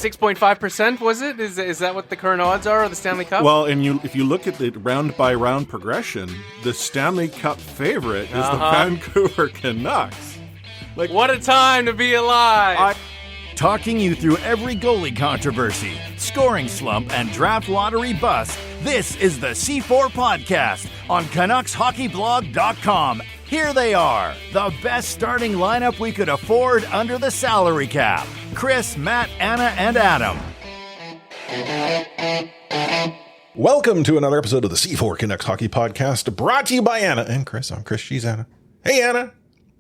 6.5%, was it? Is that what the current odds are of the Stanley Cup? Well, and if you look at the round-by-round progression, the Stanley Cup favorite is the Vancouver Canucks. Like, what a time to be alive! Talking you through every goalie controversy, scoring slump, and draft lottery bust, this is the C4 Podcast on CanucksHockeyBlog.com. Here they are, the best starting lineup we could afford under the salary cap. Chris, Matt, Anna, and Adam. Welcome to another episode of the C4 Canucks Hockey Podcast, brought to you by Anna and Chris. I'm Chris, she's Anna. Hey, Anna.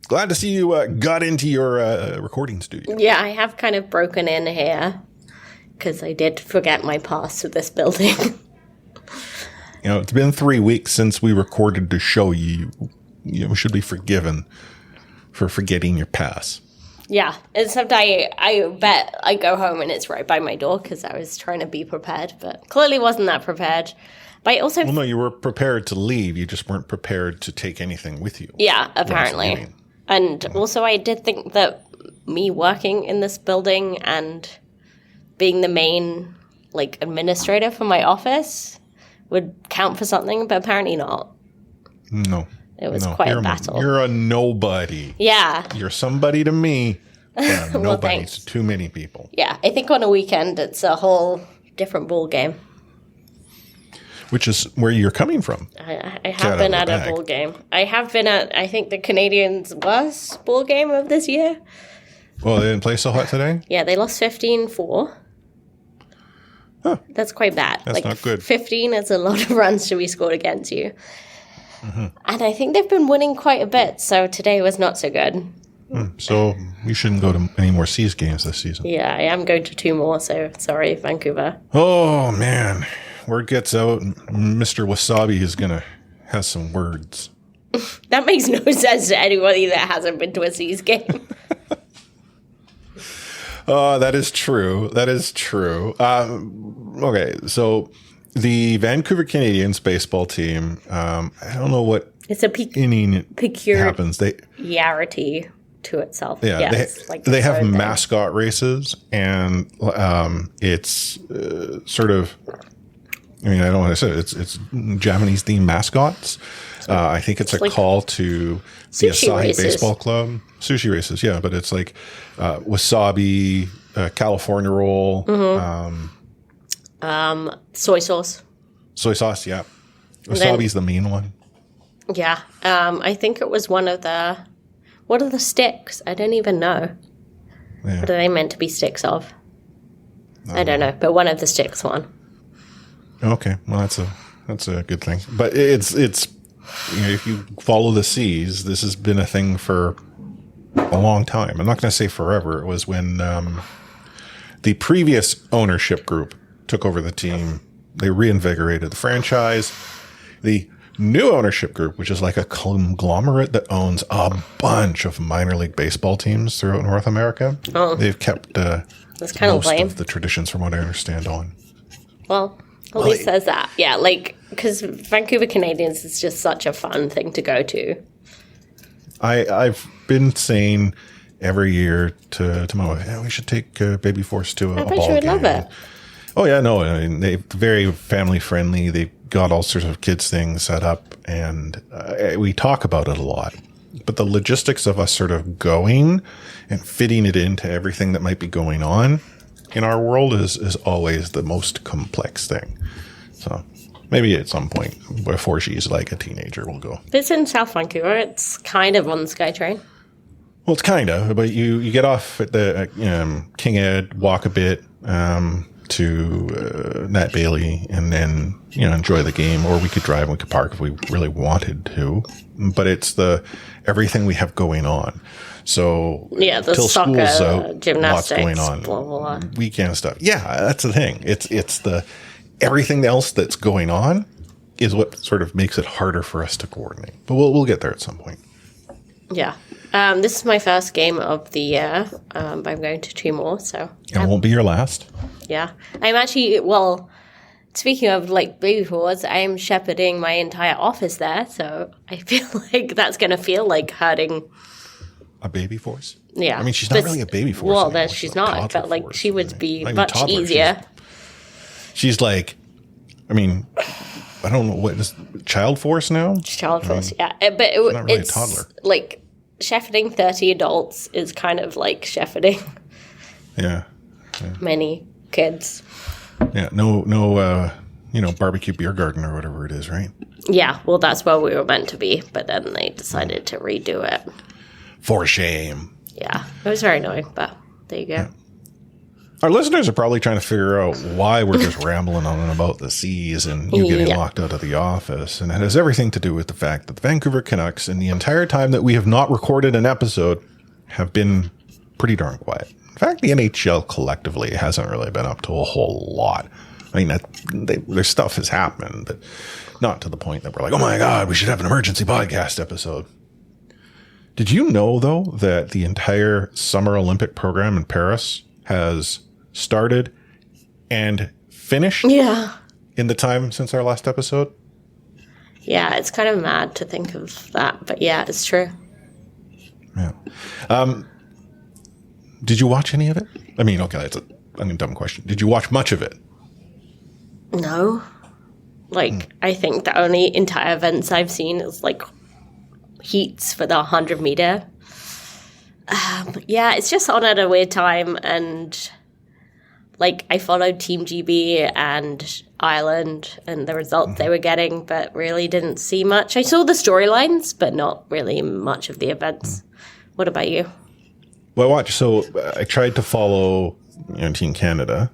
Glad to see you got into your recording studio. Yeah, I have kind of broken in here because I did forget my pass to this building. You know, it's been 3 weeks since we recorded the show. You should be forgiven for forgetting your pass. Yeah, except I bet I go home and it's right by my door because I was trying to be prepared, but clearly wasn't that prepared. But I also... Well, no, you were prepared to leave. You just weren't prepared to take anything with you. Yeah, apparently. And also I did think that me working in this building and being the main, administrator for my office would count for something, but apparently not. No. It was quite a battle. You're a nobody. Yeah. You're somebody to me, but a Well, nobody thanks. to too many people. Yeah, I think on a weekend it's a whole different ball game. Which is where you're coming from. I have been at a ball game. I have been at, I think, the Canadians' worst ball game of this year. Well, they didn't play so hot today? Yeah, they lost 15-4. Huh. That's quite bad. That's not good. 15 is a lot of runs to be scored against you. Mm-hmm. And I think they've been winning quite a bit, so today was not so good. So you shouldn't go to any more Seas games this season. Yeah, I am going to 2 more, so sorry, Vancouver. Oh, man. Word gets out, Mr. Wasabi is going to have some words. That makes no sense to anybody that hasn't been to a Seas game. That is true. That is true. Okay, so the Vancouver Canadians baseball team, I don't know what it's a happens. Peculiarity to itself. Yeah, they have mascot races, and it's sort of... I mean, I don't want to say it. It's Japanese themed mascots. I think it's a call to the Asahi races. Baseball Club. Sushi races, yeah. But it's like wasabi, California roll, soy sauce. Soy sauce, yeah. Wasabi's the main one. Yeah. I think it was one of the... What are the sticks? I don't even know. Yeah. What are they meant to be sticks of? I don't know. But one of the sticks won. Okay, well that's a good thing. But it's if you follow the Seas, this has been a thing for a long time. I'm not going to say forever. It was when the previous ownership group took over the team. They reinvigorated the franchise. The new ownership group, which is like a conglomerate that owns a bunch of minor league baseball teams throughout North America. Oh. They've kept that's kind most of lame. of the traditions, from what I understand, on. Well, at least says that. Yeah, because Vancouver Canadians is just such a fun thing to go to. I've been saying every year to my wife, we should take Baby Force to a ball game. I bet you would love it. Oh, yeah, no, I mean, they're very family friendly. They've got all sorts of kids things set up, and we talk about it a lot. But the logistics of us sort of going and fitting it into everything that might be going on in our world is always the most complex thing. So maybe at some point before she's like a teenager, we'll go. It's in South Vancouver. It's kind of on the SkyTrain. Well, it's kind of, but you get off at the King Ed, walk a bit to Nat Bailey, and then enjoy the game. Or we could drive, we could park if we really wanted to. But it's everything we have going on. So yeah, the till soccer, school's out, gymnastics, lots going on, blah, blah, blah. Weekend stuff. Yeah, that's the thing. It's the everything else that's going on is what sort of makes it harder for us to coordinate. But we'll get there at some point. Yeah. This is my first game of the year, but I'm going to 2 more, so... It won't be your last. Yeah. I'm actually, speaking of, baby forwards, I am shepherding my entire office there, so I feel like that's going to feel like hurting a baby force. Yeah. I mean, she's not really a baby force. Well, anymore. then she's not, but like force. she would be Not even much toddler. easier. She's like, I mean, I don't know what is child force now. Child force, yeah. But not really a it's toddler. like shepherding 30 adults is kind of like shepherding Yeah. many kids. Yeah. No, barbecue beer garden or whatever it is, right? Yeah, well, that's where we were meant to be, but then they decided to redo it. For shame. Yeah, it was very annoying, but there you go. Yeah. Our listeners are probably trying to figure out why we're just rambling on and about the seas and you getting locked out of the office. And it has everything to do with the fact that the Vancouver Canucks, in the entire time that we have not recorded an episode, have been pretty darn quiet. In fact, the NHL collectively hasn't really been up to a whole lot. I mean, their stuff has happened, but not to the point that we're like, oh my God, we should have an emergency podcast episode. Did you know, though, that the entire Summer Olympic program in Paris has started and finished in the time since our last episode? Yeah, it's kind of mad to think of that, but yeah, it's true. Yeah. Did you watch any of it? I mean, okay, it's a dumb question. Did you watch much of it? No. Like, I think the only entire events I've seen is like heats for the 100 meter. Yeah, it's just on at a weird time, and like I followed Team GB and Ireland and the results they were getting, but really didn't see much. I saw the storylines, but not really much of the events. What about you? Well, I tried to follow Team Canada,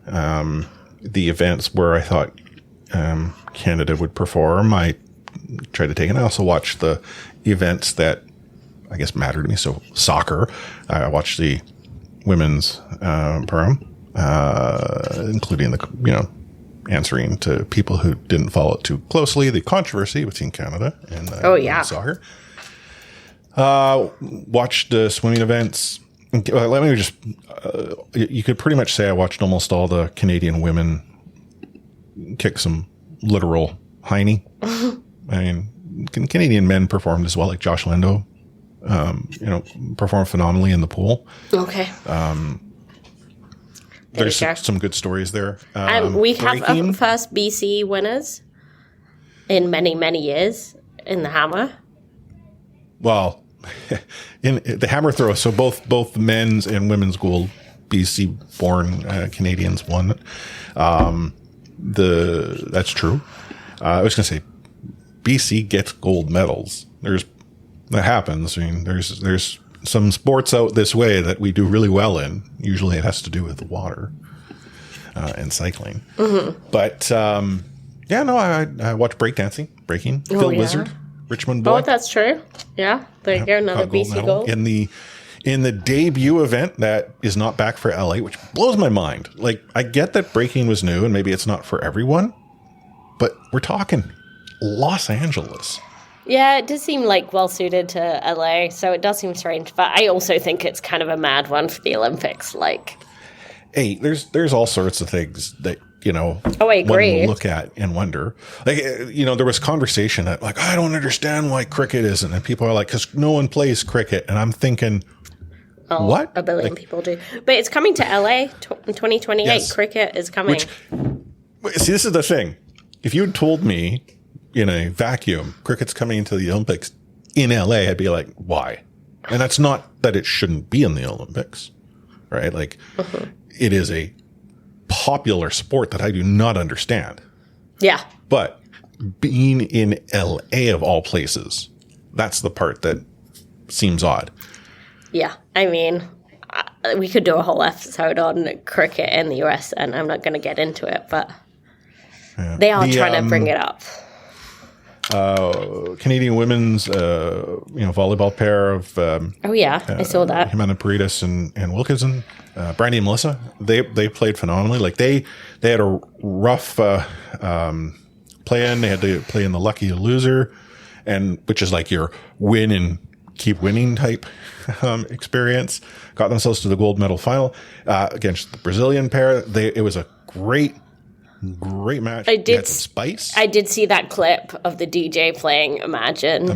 the events where I thought Canada would perform. I tried to take, and I also watched the events that I guess matter to me. So soccer, I watched the women's program, including the answering to people who didn't follow it too closely, the controversy between Canada and soccer. Watched the swimming events. Let me just. You could pretty much say I watched almost all the Canadian women kick some literal hiney. I mean, Canadian men performed as well, like Josh Lindo. Performed phenomenally in the pool. Okay. There's some good stories there. And we have our first BC winners in many, many years in the hammer. Well, in the hammer throw, so both men's and women's gold BC-born Canadians won. That's true. I was going to say BC gets gold medals. That happens. I mean, there's some sports out this way that we do really well in. Usually it has to do with the water and cycling. Mm-hmm. But, I watched breakdancing, breaking. Phil Wizard, Richmond boy. Oh, that's true. Yeah, there you go, another BC gold. In the debut event that is not back for LA, which blows my mind. Like, I get that breaking was new and maybe it's not for everyone, but we're talking Los Angeles. Yeah, it does seem like well suited to LA, so it does seem strange. But I also think it's kind of a mad one for the Olympics. Like, hey, there's all sorts of things that I agree. One look at and wonder. Like, there was conversation that like I don't understand why cricket isn't, and people are like, because no one plays cricket, and I'm thinking, what? A billion people do, but it's coming to LA in 2028. Yes. Cricket is coming. See, this is the thing. If you had told me in a vacuum, cricket's coming into the Olympics in LA, I'd be like, why? And that's not that it shouldn't be in the Olympics, right? Like, it is a popular sport that I do not understand. Yeah. But being in LA of all places, that's the part that seems odd. Yeah. I mean, we could do a whole episode on cricket in the US, and I'm not going to get into it, but they are trying to bring it up. Canadian women's, volleyball pair of I saw that. Jimena Paredes and Wilkinson, Brandy and Melissa. They played phenomenally. Like they had a rough play-in. They had to play in the lucky loser, and which is like your win and keep winning type experience. Got themselves to the gold medal final against the Brazilian pair. It was a great match. I did some spice. I did see that clip of the DJ playing Imagine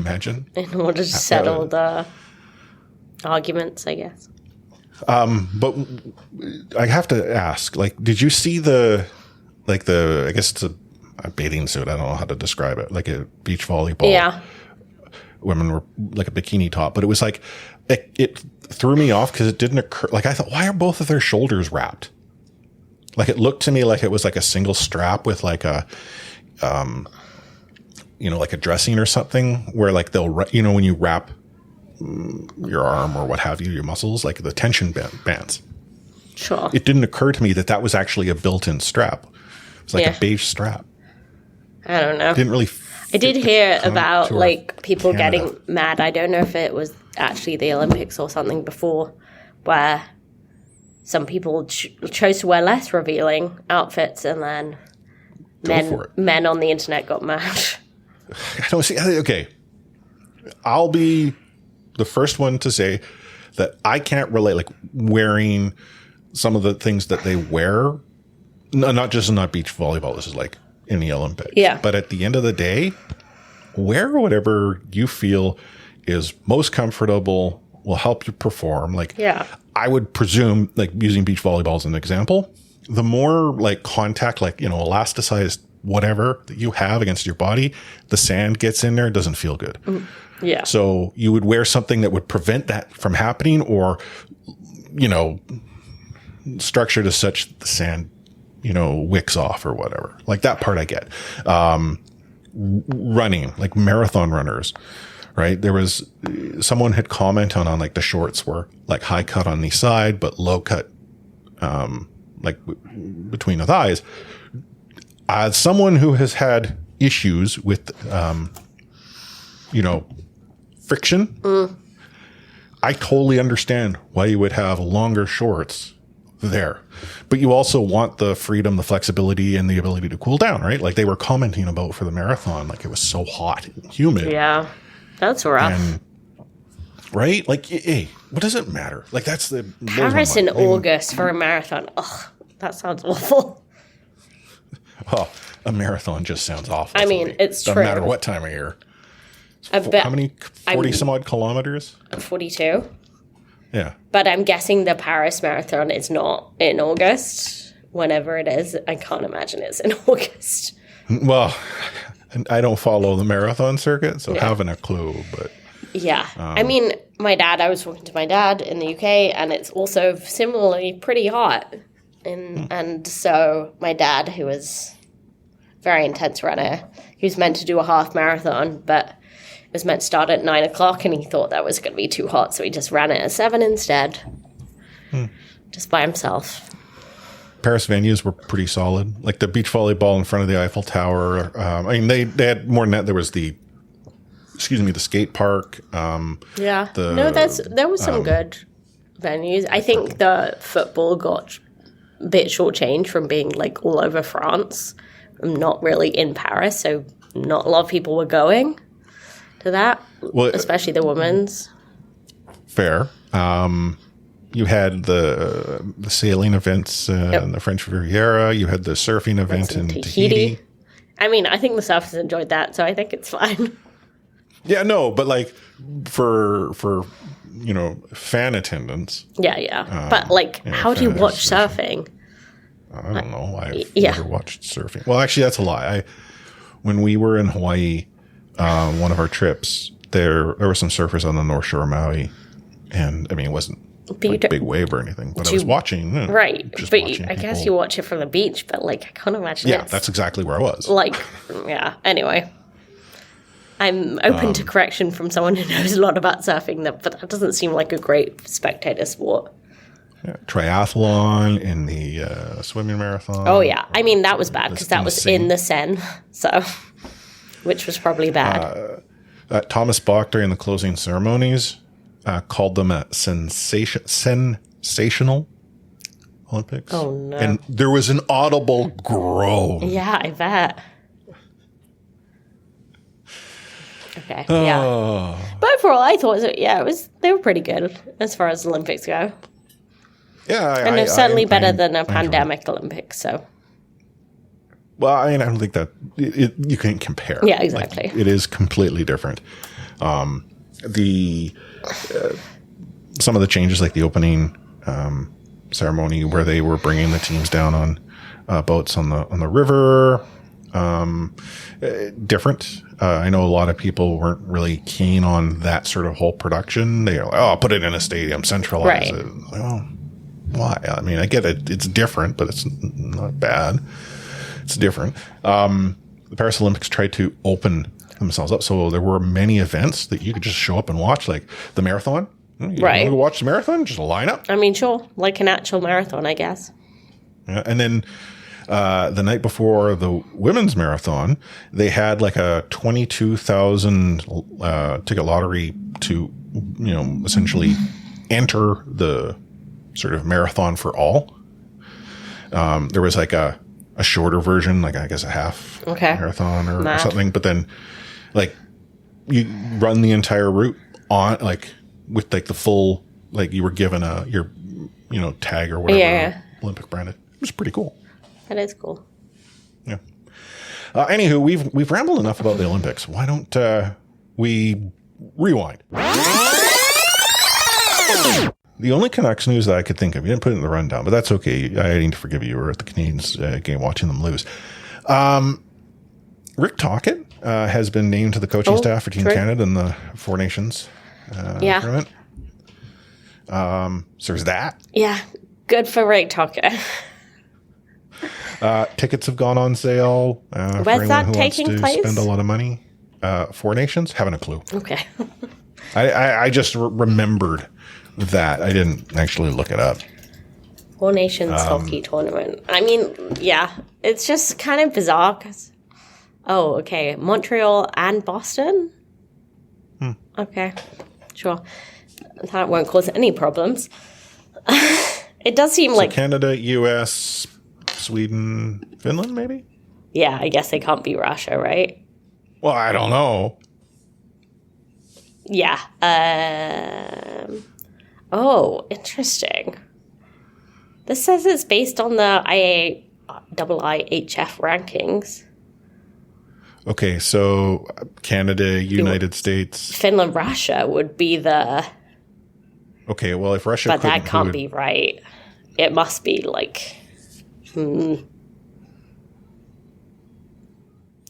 in order to settle arguments, I guess. But I have to ask, like, did you see I guess it's a bathing suit. I don't know how to describe it. Like a beach volleyball. Yeah. Women were like a bikini top, but it was like, it threw me off because it didn't occur. Like I thought, why are both of their shoulders wrapped? Like it looked to me like it was like a single strap with like a, like a dressing or something where like they'll, when you wrap your arm or what have you, your muscles, like the tension bands. Sure. It didn't occur to me that was actually a built-in strap. It was like a beige strap. I don't know. It didn't really. I did hear about like people Canada. getting mad. I don't know if it was actually the Olympics or something before, where some people chose to wear less revealing outfits, and then men on the internet got mad. I don't see. Okay, I'll be the first one to say that I can't relate, like wearing some of the things that they wear. No, not beach volleyball. This is like in the Olympics. Yeah. But at the end of the day, wear whatever you feel is most comfortable, will help you perform. Like, yeah. I would presume, like using beach volleyball as an example, the more like contact, like, elasticized whatever that you have against your body, the sand gets in there, it doesn't feel good. Yeah. So you would wear something that would prevent that from happening, or, structured as such the sand, wicks off or whatever. Like that part I get. Running, like marathon runners, right? There was someone had commented on like the shorts were like high cut on the side, but low cut, like between the thighs. As someone who has had issues with, friction, I totally understand why you would have longer shorts there. But you also want the freedom, the flexibility, and the ability to cool down, right? Like they were commenting about for the marathon, like it was so hot and humid. Yeah, that's rough. And, right? Like, hey, what does it matter? Like that's the... Paris in August for a marathon. Ugh, that sounds awful. Oh, a marathon just sounds awful. I mean, it's true. Doesn't matter what time of year. How many? 40 some odd kilometers? 42. Yeah. But I'm guessing the Paris Marathon is not in August. Whenever it is, I can't imagine it's in August. Well, I don't follow the marathon circuit, so haven't a clue. But yeah. I mean, I was talking to my dad in the UK, and it's also similarly pretty hot. And so my dad, who was a very intense runner, he was meant to do a half marathon, but it was meant to start at 9:00, and he thought that was going to be too hot, so he just ran it at 7 instead, just by himself. Paris venues were pretty solid. Like the beach volleyball in front of the Eiffel Tower. They had more than that. There was the skate park. There was some good venues. I think the football got a bit shortchanged from being like all over France, not really in Paris, so not a lot of people were going to that, especially the women's. Fair. You had the sailing events in the French Riviera. You had the surfing event in Tahiti. I mean, I think the surfers enjoyed that, so I think it's fine. Yeah, no, but like for fan attendance. Yeah. But like, how do you watch surfing? I don't know. I've never watched surfing. Well, actually, that's a lie. When we were in Hawaii, one of our trips, there were some surfers on the North Shore of Maui, and I mean, it wasn't like big wave or anything, but I was watching. Right, but I guess you watch it from the beach, but like, I can't imagine. Yeah, that's exactly where I was. Like, yeah. Anyway, I'm open to correction from someone who knows a lot about surfing, but that doesn't seem like a great spectator sport. Yeah, triathlon in the swimming marathon. Oh yeah, I mean that was bad because that was in the Seine, so which was probably bad. Thomas Bach during the closing ceremonies called them a sensational Olympics. Oh no! And there was an audible groan. Yeah, I bet. Okay, yeah. But overall, I thought they were pretty good as far as Olympics go. Yeah, and they're certainly better than a pandemic Olympics. So, well, I don't think that you can't compare. Yeah, exactly. Like, it is completely different. The some of the changes, like the opening ceremony where they were bringing the teams down on boats on the river, different. I know a lot of people weren't really keen on that sort of whole production. They were like, "Oh, put it in a stadium, centralize it." Well, why? I mean, I get it; it's different, but it's not bad. It's different. The Paris Olympics tried to open themselves up, so there were many events that you could just show up and watch, like the marathon. You want to watch the marathon? Just line up. I mean, sure, like an actual marathon, I guess. Yeah, and then the night before the women's marathon, they had like a 22,000 ticket lottery to, essentially enter the sort of marathon for all. There was like a shorter version, like I guess a half marathon or something. But then, like, you run the entire route on with like the full, like you were given your tag or whatever, Olympic branded. It was pretty cool. That is cool. Yeah. Anywho, we've rambled enough about the Olympics. Why don't we rewind? The only Canucks news that I could think of, you didn't put it in the rundown, but that's okay. I need to forgive you. You were at the Canadians game watching them lose. Rick Tocchet has been named to the coaching staff for Team Canada in the Four Nations tournament. So there's that. Yeah, good for Rick Tocchet. Tickets have gone on sale. Where's that taking place? Spend a lot of money. Four Nations? Haven't a clue. Okay. I just remembered that. I didn't actually look it up. Four Nations hockey tournament. I mean, yeah, it's just kind of bizarre. Montreal and Boston? Okay, sure. That won't cause any problems. It does seem like Canada, U.S., Sweden, Finland, maybe? Yeah, I guess they can't be Russia, right? Well, I don't know. Yeah. Interesting. This says it's based on the IIHF rankings. Okay, so Canada, United States... Finland, Russia would be the... Okay, well, if Russia But that can't be right. It must be like...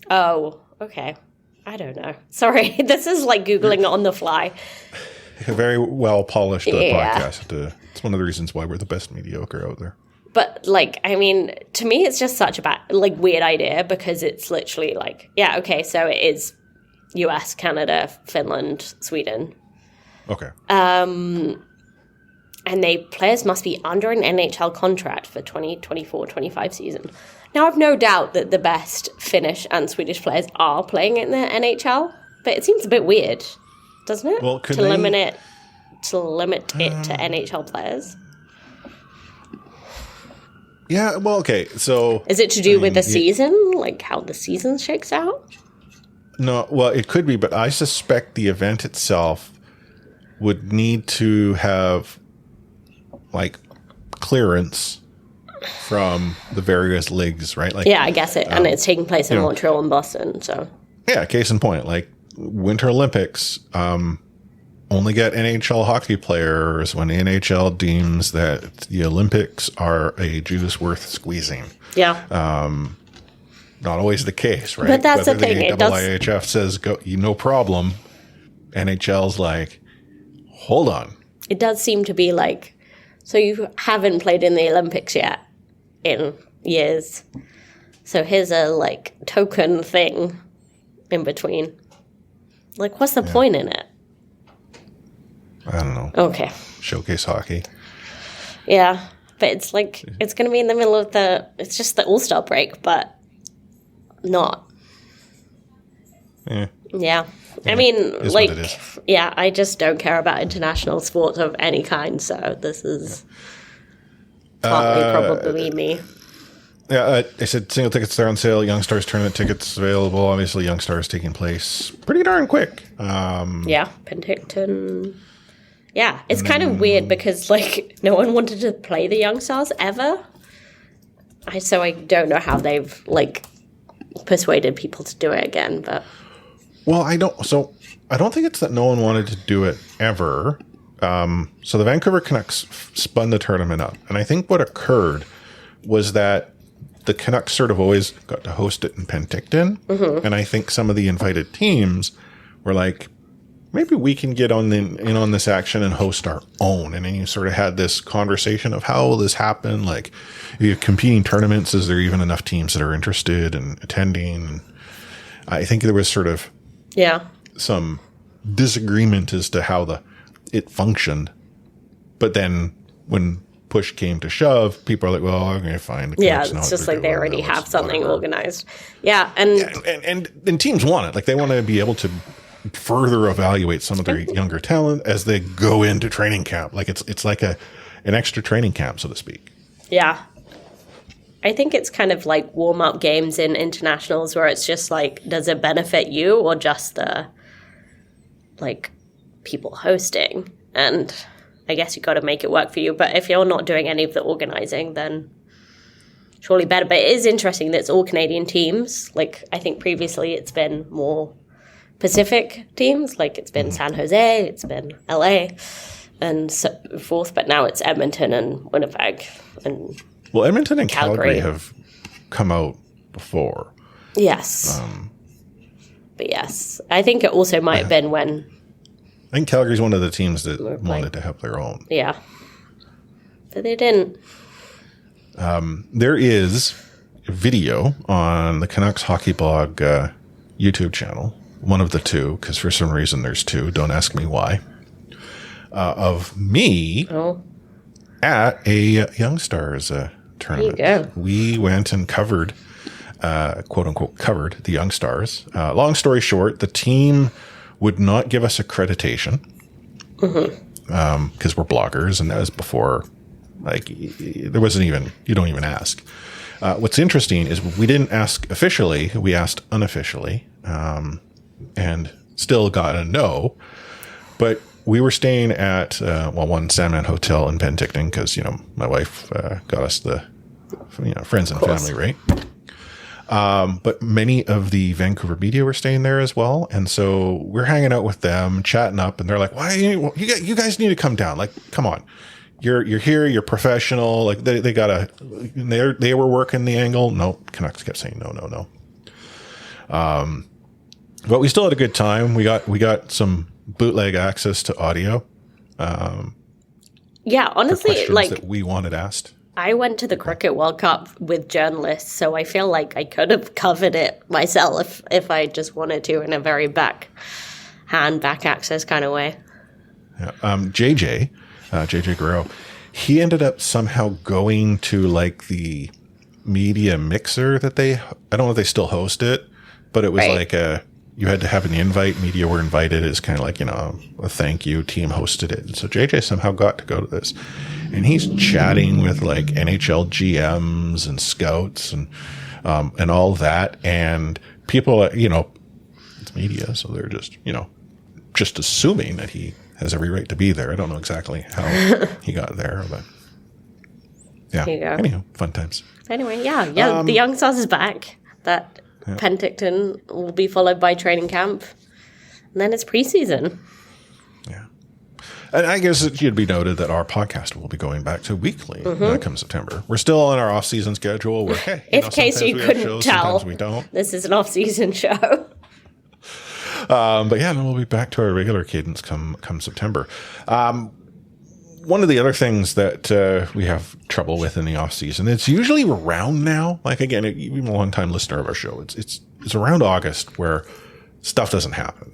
Oh, okay. I don't know. Sorry, this is like Googling on the fly. A very well-polished podcast. It's one of the reasons why we're the best mediocre out there. But, to me, it's just such a weird idea because it's literally so it is US, Canada, Finland, Sweden. Okay. And players must be under an NHL contract for 2024-25 season. Now, I've no doubt that the best Finnish and Swedish players are playing in the NHL, but it seems a bit weird, doesn't it? Well, to limit it to NHL players. Yeah, well, okay, so... Is it to do with the season? Like how the season shakes out? No, well, it could be, but I suspect the event itself would need to have, clearance from the various leagues, right? Yeah, I guess it. And it's taking place in Montreal and Boston, so... Yeah, case in point, Winter Olympics... only get NHL hockey players when the NHL deems that the Olympics are a juice worth squeezing. Yeah. Not always the case, right? But that's Whether the thing. The IIHF says, go, no problem. NHL's like, hold on. It does seem to be so you haven't played in the Olympics yet in years. So here's a, token thing in between. What's the point in it? I don't know. Okay. Showcase hockey. Yeah. But it's it's going to be in the middle of it's just the All-Star break, but not. Yeah. Yeah. I mean, I just don't care about international sports of any kind, so this is probably me. Yeah, I said single tickets are on sale. Young Stars tournament tickets available. Obviously, Young Stars taking place pretty darn quick. Penticton. Yeah, it's kind of weird because, no one wanted to play the Young Stars ever. So I don't know how they've, persuaded people to do it again, but... Well, I don't think it's that no one wanted to do it ever. So the Vancouver Canucks spun the tournament up. And I think what occurred was that the Canucks sort of always got to host it in Penticton. Mm-hmm. And I think some of the invited teams were like, maybe we can get in on this action and host our own. And then you sort of had this conversation of how will this happen? Like, you have competing tournaments. Is there even enough teams that are interested in attending? And I think there was sort of some disagreement as to how it functioned. But then when push came to shove, people are like, well, I'm going to find the Canucks. Yeah, it's just like they already have something organized. Yeah. And teams want it. Like, they want to be able to further evaluate some of their younger talent as they go into training camp. Like, it's like an extra training camp, so to speak. Yeah. I think it's kind of like warm-up games in internationals where it's just like, does it benefit you or just the, like, people hosting? And I guess you got to make it work for you. But if you're not doing any of the organizing, then surely better. But it is interesting that it's all Canadian teams. Like, I think previously it's been more Pacific teams. Like, it's been San Jose, it's been LA, and so forth. But now it's Edmonton and Winnipeg and Edmonton and Calgary have come out before. Yes. But yes, I think it also might have been when... I think Calgary's one of the teams that wanted to have their own. Yeah. But they didn't. There is a video on the Canucks Hockey Blog YouTube channel, one of the two, because for some reason there's two, don't ask me why, of me at a Young Stars tournament. There you go. We went and covered, quote unquote, covered the Young Stars. Long story short, the team would not give us accreditation because we're bloggers, and that was before, like, there wasn't even, you don't even ask. What's interesting is we didn't ask officially, we asked unofficially, and still got a no. But we were staying at, one Sandman Hotel in Penticton because, my wife got us the, friends and family rate. But many of the Vancouver media were staying there as well. And so we're hanging out with them, chatting up, and they're like, why, you guys need to come down. Like, come on. You're here, you're professional. Like, they were working the angle. No, Canucks kept saying no. But we still had a good time. We got some bootleg access to audio. Yeah, honestly, like, that we wanted asked. I went to the Cricket World Cup with journalists, so I feel like I could have covered it myself if I just wanted to in a very back access kind of way. Yeah. JJ Guerrero, he ended up somehow going to like the media mixer that I don't know if they still host it, but it was like you had to have an invite. Media were invited. It's kind of like, a thank you. Team hosted it. And so JJ somehow got to go to this. And he's chatting with like NHL GMs and scouts and all that. And people, it's media. So they're just assuming that he has every right to be there. I don't know exactly how he got there, but yeah. There you go. Anyhow, fun times. Anyway, the Young Stars is back. That Penticton will be followed by training camp. And then it's preseason. Yeah. And I guess it should be noted that our podcast will be going back to weekly come September. We're still on our off-season schedule. In case you couldn't tell, we don't. This is an off-season show. But we'll be back to our regular cadence come September. One of the other things that we have trouble with in the off season, it's usually around now. Like, again, even a long time listener of our show, it's around August where stuff doesn't happen.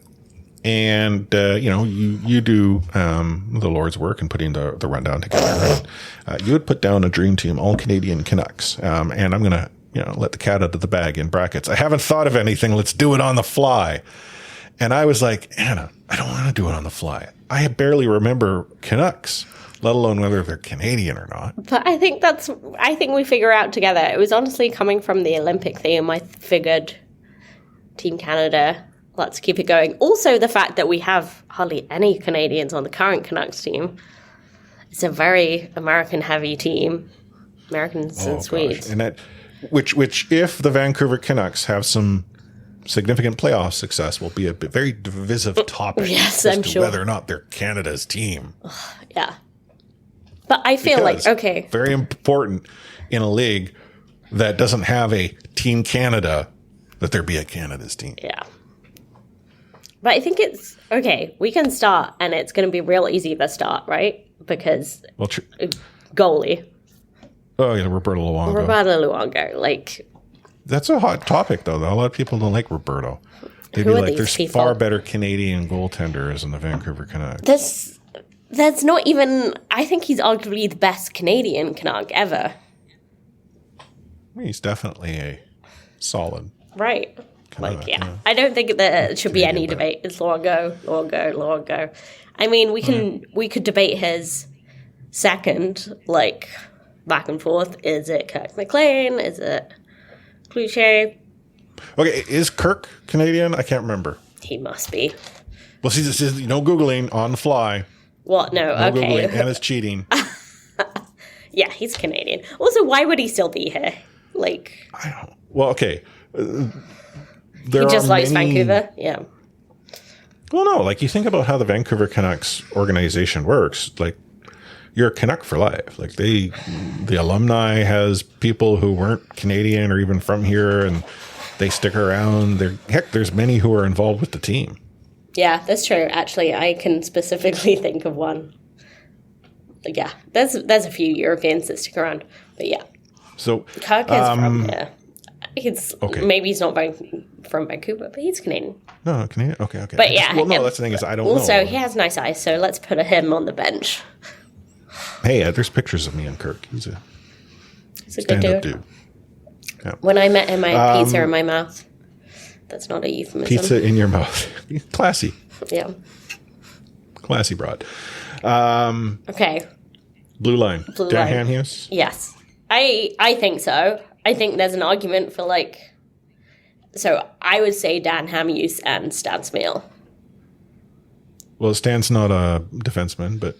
And, you do the Lord's work in putting the rundown together. Right? You would put down a dream team, all Canadian Canucks. And I'm going to, let the cat out of the bag in brackets. I haven't thought of anything. Let's do it on the fly. And I was like, Anna, I don't want to do it on the fly. I barely remember Canucks, let alone whether they're Canadian or not. But I think we figure out together. It was honestly coming from the Olympic theme. I figured Team Canada, let's keep it going. Also, the fact that we have hardly any Canadians on the current Canucks team. It's a very American-heavy team. Americans and Swedes. And that, which if the Vancouver Canucks have some significant playoff success will be a very divisive topic Yes, as I'm to sure. whether or not they're Canada's team. Yeah. But I feel Because like, okay. very important in a league that doesn't have a Team Canada that there be a Canada's team. Yeah. But I think it's, okay, we can start, and it's going to be real easy to start, right? Because Well, goalie, oh yeah, Roberto Luongo. Roberto Luongo, like, That's a hot topic, though. A lot of people don't like Roberto. They'd Who be are like, these there's people? far better Canadian goaltenders in the Vancouver Canucks. that's not even, I think he's arguably the best Canadian Canuck ever. He's definitely a solid. Right. Canuck, Like, yeah. yeah. I don't think there should be any Canadian, debate. It's Luongo. I mean, we could debate his second, like, back and forth. Is it Kirk McLean? Is it Cloutier? Okay, is Kirk Canadian? I can't remember. He must be. Well, see, this is no Googling on the fly. What? No, No okay. Googling, and it's cheating. Yeah, he's Canadian. Also, why would he still be here? Like, I don't. Well, okay. There he just are likes many- Vancouver? Yeah. Well, no, like you think about how the Vancouver Canucks organization works. Like, you're a Canuck for life. Like the alumni has people who weren't Canadian or even from here, and they stick around. There's many who are involved with the team. Yeah, that's true. Actually, I can specifically think of one. Yeah, there's a few Europeans that stick around, but yeah, So Kirk is from here. He's Okay. maybe he's not from Vancouver, but he's Canadian. no Canadian. Okay. But yeah, Well, no, that's the thing is I don't also, know. he has nice eyes, so let's put him on the bench. Hey, there's pictures of me and Kirk. He's a He's a good stand-up dude. dude. Yeah. When I met him, I had pizza in my mouth. That's not a euphemism. Pizza in your mouth. Classy. Yeah. Classy broad. Okay. Blue line. Blue Dan line. Hanhus? Yes. I think so. I think there's an argument for, like... So, I would say Dan Hamhuis and Stan Smeel. Well, Stan's not a defenseman, but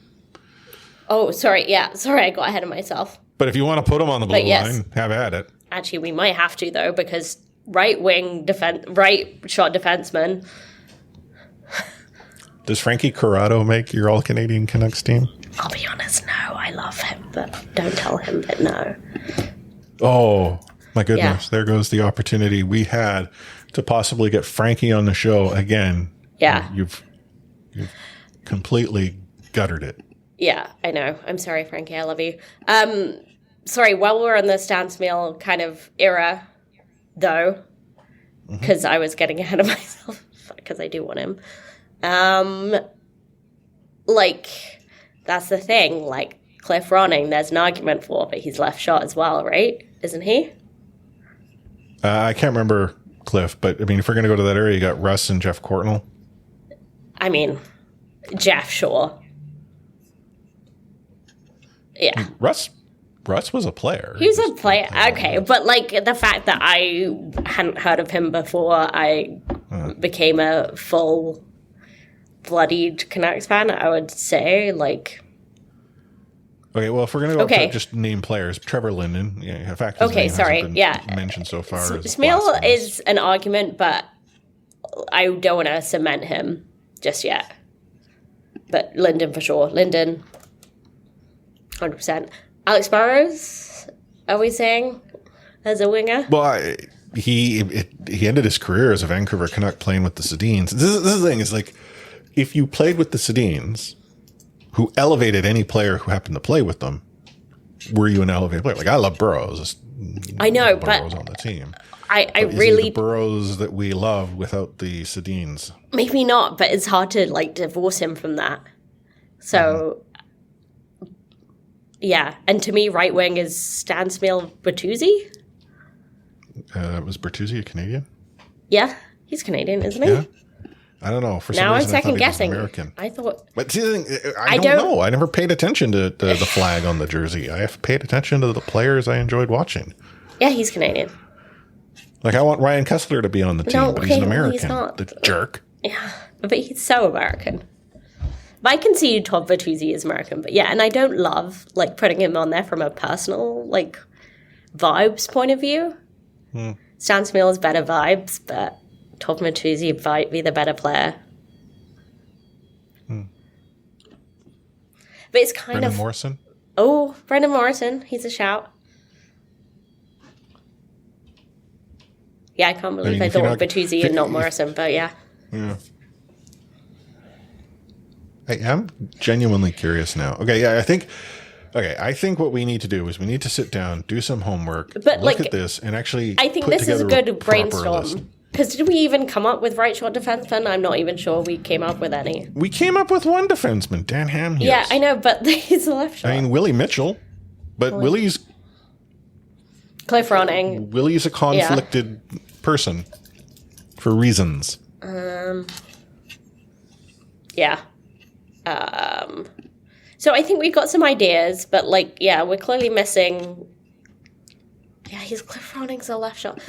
Oh, sorry. Yeah. Sorry, I got ahead of myself. if you want to put him on the blue But yes. line, have at it. Actually, we might have to, though, because right shot defenseman... Does Frankie Corrado make your All-Canadian Canucks team? I'll be honest, no. I love him, but don't tell him that no. Oh, my goodness. Yeah. There goes the opportunity we had to possibly get Frankie on the show again. Yeah. You've completely guttered it. Yeah, I know. I'm sorry, Frankie. I love you. Sorry, while we're in the Stan Smeel kind of era, though, because I was getting ahead of myself, because I do want him. Like, that's the thing. Like, Cliff Ronning, there's an argument for, but he's left shot as well, right? Isn't he? I can't remember Cliff, but I mean, if we're going to go to that area, you got Russ and Jeff Courtnall. I mean, Jeff, sure. Yeah. Russ was a player. He was a player, okay, but like the fact that I hadn't heard of him before I became a full-bloodied Canucks fan, I would say, like... Okay, well, if we're going to go Okay. to just name players, Trevor Linden. Yeah, in fact, his Okay, name sorry, hasn't been yeah. mentioned so far. as Smeel blasphemous. is an argument, but I don't want to cement him just yet. But Linden for sure. Linden, 100%. Alex Burrows, are we saying, as a winger? Well, he ended his career as a Vancouver Canuck playing with the Sedins. This is the thing is like, if you played with the Sedins, who elevated any player who happened to play with them, were you an elevated player? Like, I love Burrows. I know, Burrows but on the team. I Is he really... the Burrows that we love without the Sedins. Maybe not, but it's hard to, like, divorce him from that. So, yeah. And to me, right wing is Stan Smeel Bertuzzi? Was Bertuzzi a Canadian? Yeah, he's Canadian, isn't he? Yeah. I don't know. For some Now I'm reason, I thought second he was guessing. American. I thought... But see, the thing, I I don't don't- know. I never paid attention to the flag on the jersey. I have paid attention to the players I enjoyed watching. Yeah, he's Canadian. Like, I want Ryan Kessler to be on the team, No, but he's an okay, well, American. he's not. The jerk. Yeah, but he's so American. But I can see Todd Bertuzzi is American, but yeah, and I don't love, like, putting him on there from a personal, like, vibes point of view. Stan Smeel is better vibes, but Todd Matusi might be the better player. But it's kind Brendan of... Morrison? Oh, Brendan Morrison. He's a shout. Yeah, I can't believe I thought Bertuzzi and not Morrison, but yeah. Yeah. I'm genuinely curious now. Okay, yeah, I think what we need to do is we need to sit down, do some homework, but look at this, and actually I think this is a good brainstorm. Because did we even come up with right short defenseman? I'm not even sure we came up with any. We came up with one defenseman, Dan Hamhuis. Yeah, I know, but he's a left shot. I mean, Willie Mitchell. But Willie's... Cliff Ronning. Willie's a conflicted person for reasons. Yeah. So I think we've got some ideas, but we're clearly missing... Yeah, Cliff Ronning's a left shot.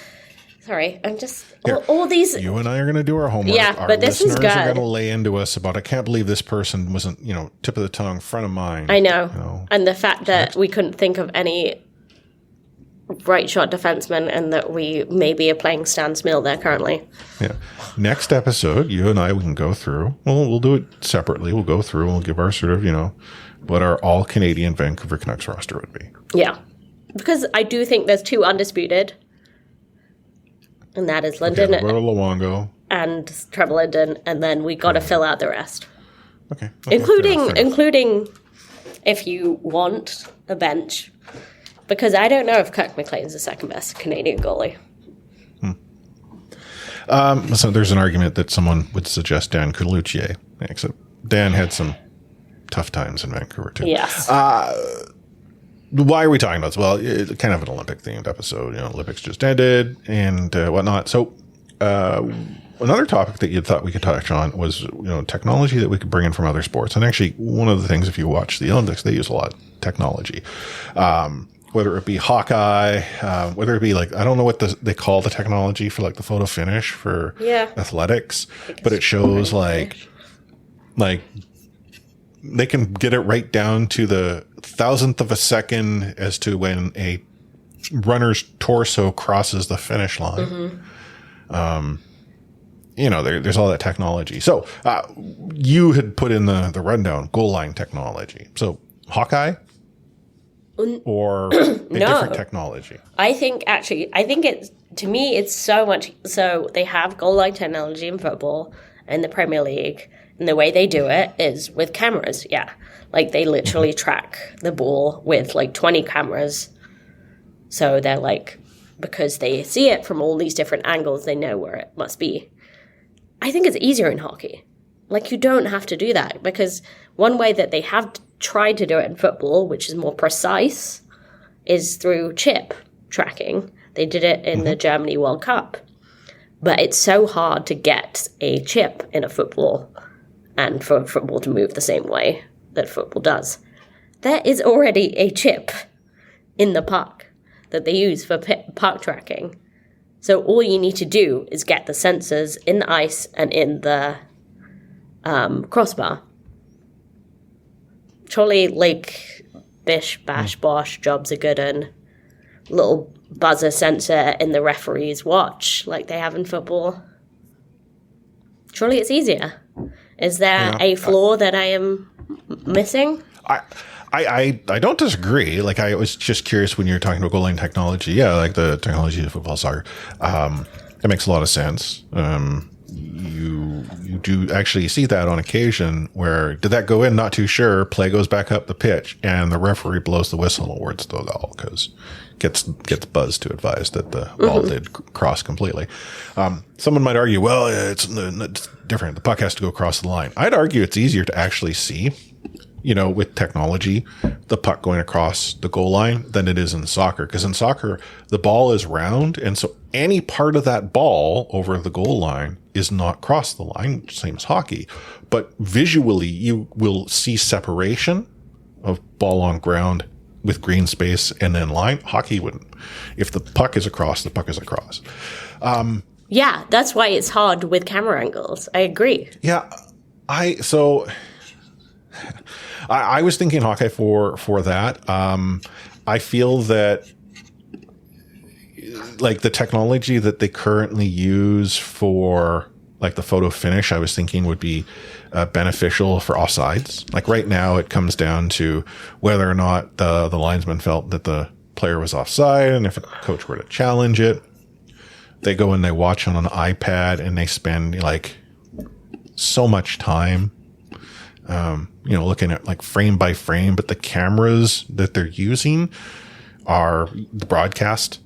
Sorry, I'm just... All these... You and I are going to do our homework. Yeah, our but this is good. Listeners are going to lay into us about, I can't believe this person wasn't, tip of the tongue, front of mind. I know. And the fact that we couldn't think of any right shot defensemen and that we maybe are playing Stan Smil there currently. Yeah. Next episode, you and I, we can go through. We'll do it separately. We'll go through and we'll give our sort of, what our all-Canadian Vancouver Canucks roster would be. Yeah. Because I do think there's two undisputed. And that is Linden Luongo and Trevor Linden, and then we got to fill out the rest. Okay. Including if you want a bench, because I don't know if Kirk McLean's the second best Canadian goalie. So there's an argument that someone would suggest Dan Colucci, except Dan had some tough times in Vancouver too. Yes. Why are we talking about this? Well, it's kind of an Olympic-themed episode. Olympics just ended and whatnot. So another topic that you thought we could touch on was, technology that we could bring in from other sports. And actually, one of the things, if you watch the Olympics, they use a lot of technology. Whether it be Hawkeye, whether it be I don't know what they call the technology for the photo finish for athletics, but it shows like they can get it right down to the thousandth of a second as to when a runner's torso crosses the finish line. There's all that technology. So you had put in the rundown goal line technology. So Hawkeye or a different technology? I think it's, to me, it's so much. So they have goal line technology in football and the Premier League. And the way they do it is with cameras, yeah. They literally track the ball with 20 cameras. So they're because they see it from all these different angles, they know where it must be. I think it's easier in hockey. You don't have to do that, because one way that they have tried to do it in football, which is more precise, is through chip tracking. They did it in the Germany World Cup. But it's so hard to get a chip in a football and for football to move the same way that football does. There is already a chip in the puck that they use for puck tracking. So all you need to do is get the sensors in the ice and in the crossbar. Surely, bish, bash, bosh, jobs are good, and little buzzer sensor in the referee's watch like they have in football. Surely it's easier. Is there a flaw that I am missing? I don't disagree. I was just curious when you're talking about goal line technology. Yeah, the technology of football, soccer. It makes a lot of sense. You do actually see that on occasion where, did that go in? Not too sure. Play goes back up the pitch and the referee blows the whistle towards the goal because gets buzzed to advise that the ball did cross completely. Someone might argue, well, it's different. The puck has to go across the line. I'd argue it's easier to actually see, with technology, the puck going across the goal line than it is in soccer. Because in soccer, the ball is round, and so any part of that ball over the goal line is not cross the line, same as hockey. But visually, you will see separation of ball on ground with green space and then line. Hockey wouldn't. If the puck is across, the puck is across. Yeah, that's why it's hard with camera angles. I agree. Yeah, I was thinking Hawkeye for that. I feel that like the technology that they currently use for like the photo finish, I was thinking would be beneficial for offsides. Like right now, it comes down to whether or not the linesman felt that the player was offside, and if a coach were to challenge it, they go and they watch on an iPad, and they spend like so much time, looking at like frame by frame. But the cameras that they're using are the broadcast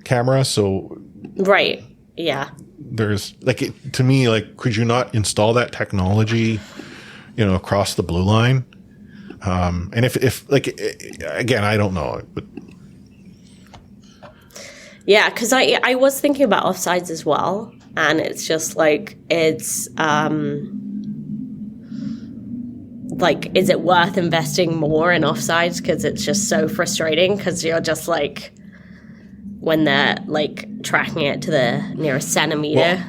camera, so right, yeah. There's like to me, like, could you not install that technology, across the blue line? And if like, again, I don't know, but yeah, because I was thinking about offsides as well, and it's just like it's like, is it worth investing more in offsides? Because it's just so frustrating. Because you're just like, when they're like tracking it to the nearest centimeter.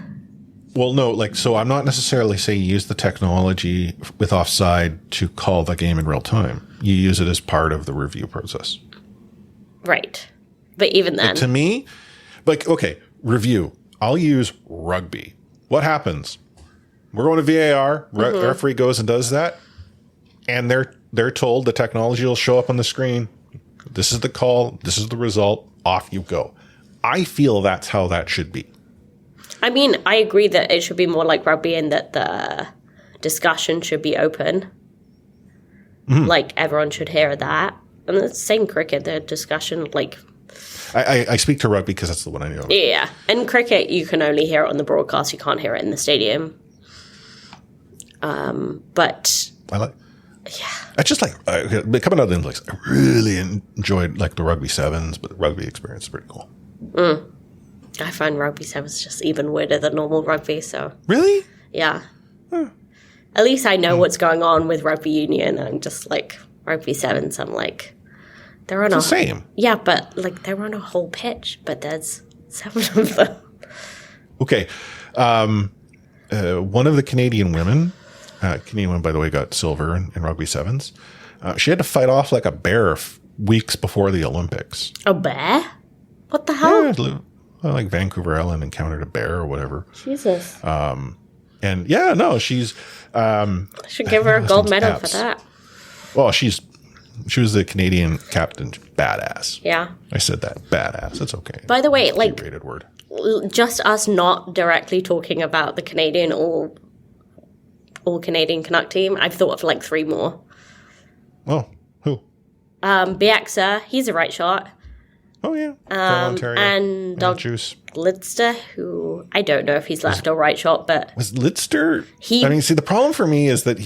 Well, no, like, so I'm not necessarily saying use the technology with offside to call the game in real time. You use it as part of the review process. Right. But even then. Like, to me, like, okay, review. I'll use rugby. What happens? We're going to VAR. The referee goes and does that. And they're told the technology will show up on the screen. This is the call. This is the result. Off you go. I feel that's how that should be. I mean, I agree that it should be more like rugby and that the discussion should be open. Mm-hmm. Like, everyone should hear that. And the same cricket, the discussion, like... I speak to rugby because that's the one I know. Yeah. And cricket, you can only hear it on the broadcast. You can't hear it in the stadium. But... I like... Yeah. I just like coming out of the Olympics. I really enjoyed like the rugby sevens, but the rugby experience is pretty cool. I find rugby sevens just even weirder than normal rugby. So really, yeah. At least I know what's going on with rugby union. I'm just like rugby sevens. I'm like they're on it's the same. Yeah, but like they're on a whole pitch, but there's 7 of them. Okay, one of the Canadian women. Canadian one, by the way, got silver in rugby sevens. She had to fight off like a bear weeks before the Olympics. A bear? What the hell? Yeah, like Vancouver Ellen encountered a bear or whatever. Jesus. And yeah, no, she's... should give her a gold medal for that. Well, she was the Canadian captain. Badass. Yeah. I said that. Badass. That's okay. By the way, like... Rated word. Just us not directly talking about the Canadian all Canadian Canuck team, I've thought of like 3 more. Oh, who? Bieksa, he's a right shot. Oh, yeah. And Doug Lidster, who I don't know if he's left or right shot, but... Was Lidster... see, the problem for me is that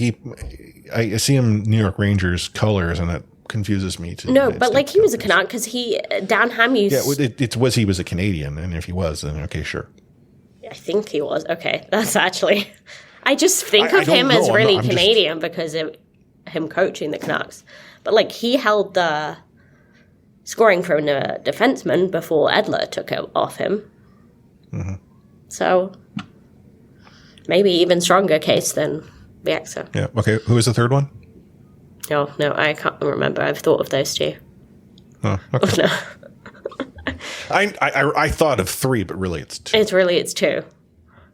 I see him New York Rangers colors, and that confuses me too. No, but like he was a Canuck because Dan Hamhuis... Yeah, he was a Canadian, and if he was, then okay, sure. I think he was. Okay, that's actually... I just think of him as really Canadian because of him coaching the Canucks. But, like, he held the scoring from the defenseman before Edler took it off him. Mm-hmm. So, maybe even stronger case than Bieksa. Yeah, okay. Who is the third one? No, I can't remember. I've thought of those 2. Oh, okay. No. I thought of 3, but really it's 2. It's 2.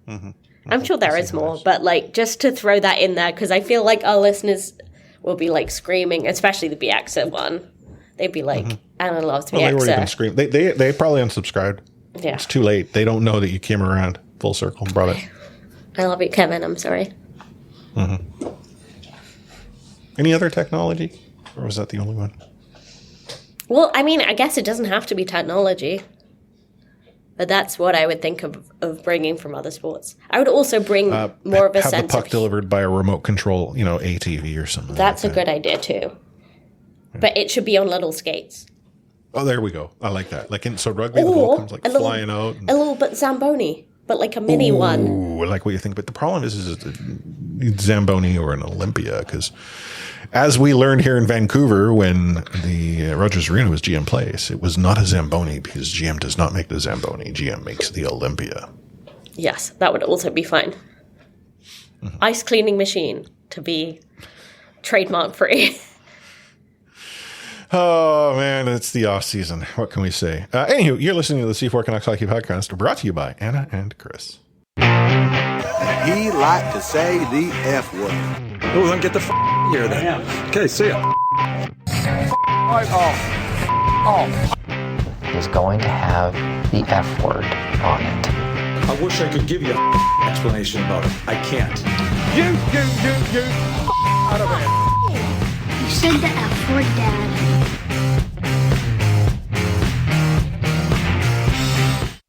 Mm-hmm. I'm sure there is more, but like just to throw that in there because I feel like our listeners will be like screaming, especially the Bieksa one. They'd be like, Anna loves Bieksa. Well, they already been screaming. They probably unsubscribed. Yeah, it's too late. They don't know that you came around full circle and brought it. I love you, Kevin. I'm sorry. Mm-hmm. Any other technology, or was that the only one? Well, I mean, I guess it doesn't have to be technology. But that's what I would think of bringing from other sports. I would also bring more of a sense of... Have the puck delivered by a remote control, ATV or something. That's a good idea, too. Yeah. But it should be on little skates. Oh, there we go. I like that. Like so rugby, the ball comes like flying out. A little bit Zamboni, but like a mini one. Ooh, I like what you think. But the problem is Zamboni or an Olympia, because as we learned here in Vancouver when the Rogers Arena was GM Place, it was not a Zamboni because GM does not make the Zamboni. GM makes the Olympia. Yes, that would also be fine. Mm-hmm. Ice cleaning machine to be trademark free. Oh, man, it's the off season. What can we say? Anywho, you're listening to the C4 Canucks Hockey Podcast, brought to you by Anna and Chris. He liked to say the F word. Oh, then get the here then. Okay, see ya. Is going to have the F word on it. I wish I could give you an explanation about it. I can't. You, out of here. You said the F word, Dad.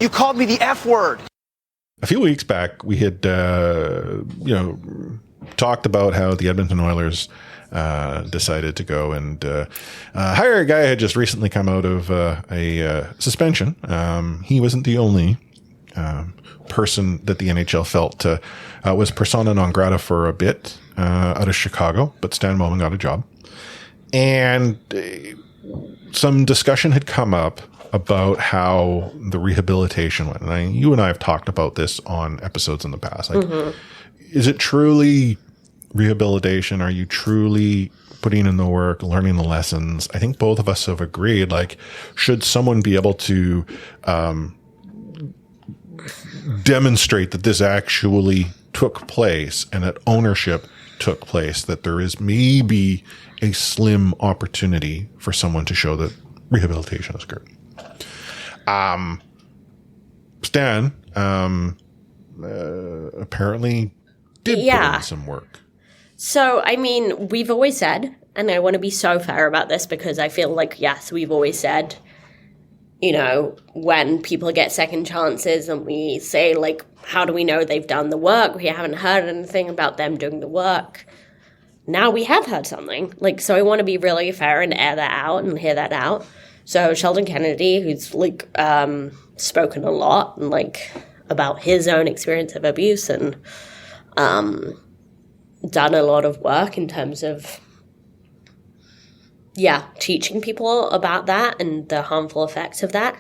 You called me the F word. A few weeks back, we had, talked about how the Edmonton Oilers decided to go and hire a guy who had just recently come out of a suspension. He wasn't the only person that the NHL felt was persona non grata for a bit out of Chicago, but Stan Bowman got a job. And some discussion had come up about how the rehabilitation went. And you and I have talked about this on episodes in the past. Like, is it truly rehabilitation? Are you truly putting in the work, learning the lessons? I think both of us have agreed, like, should someone be able to demonstrate that this actually took place and that ownership took place, that there is maybe a slim opportunity for someone to show that rehabilitation has occurred. Stan apparently did put in some work. So, I mean, we've always said, and I want to be so fair about this because I feel like, yes, we've always said, you know, when people get second chances and we say, like, how do we know they've done the work? We haven't heard anything about them doing the work. Now we have heard something. Like, so I want to be really fair and air that out and hear that out. So Sheldon Kennedy, who's, like, spoken a lot and, like, about his own experience of abuse and done a lot of work in terms of, teaching people about that and the harmful effects of that.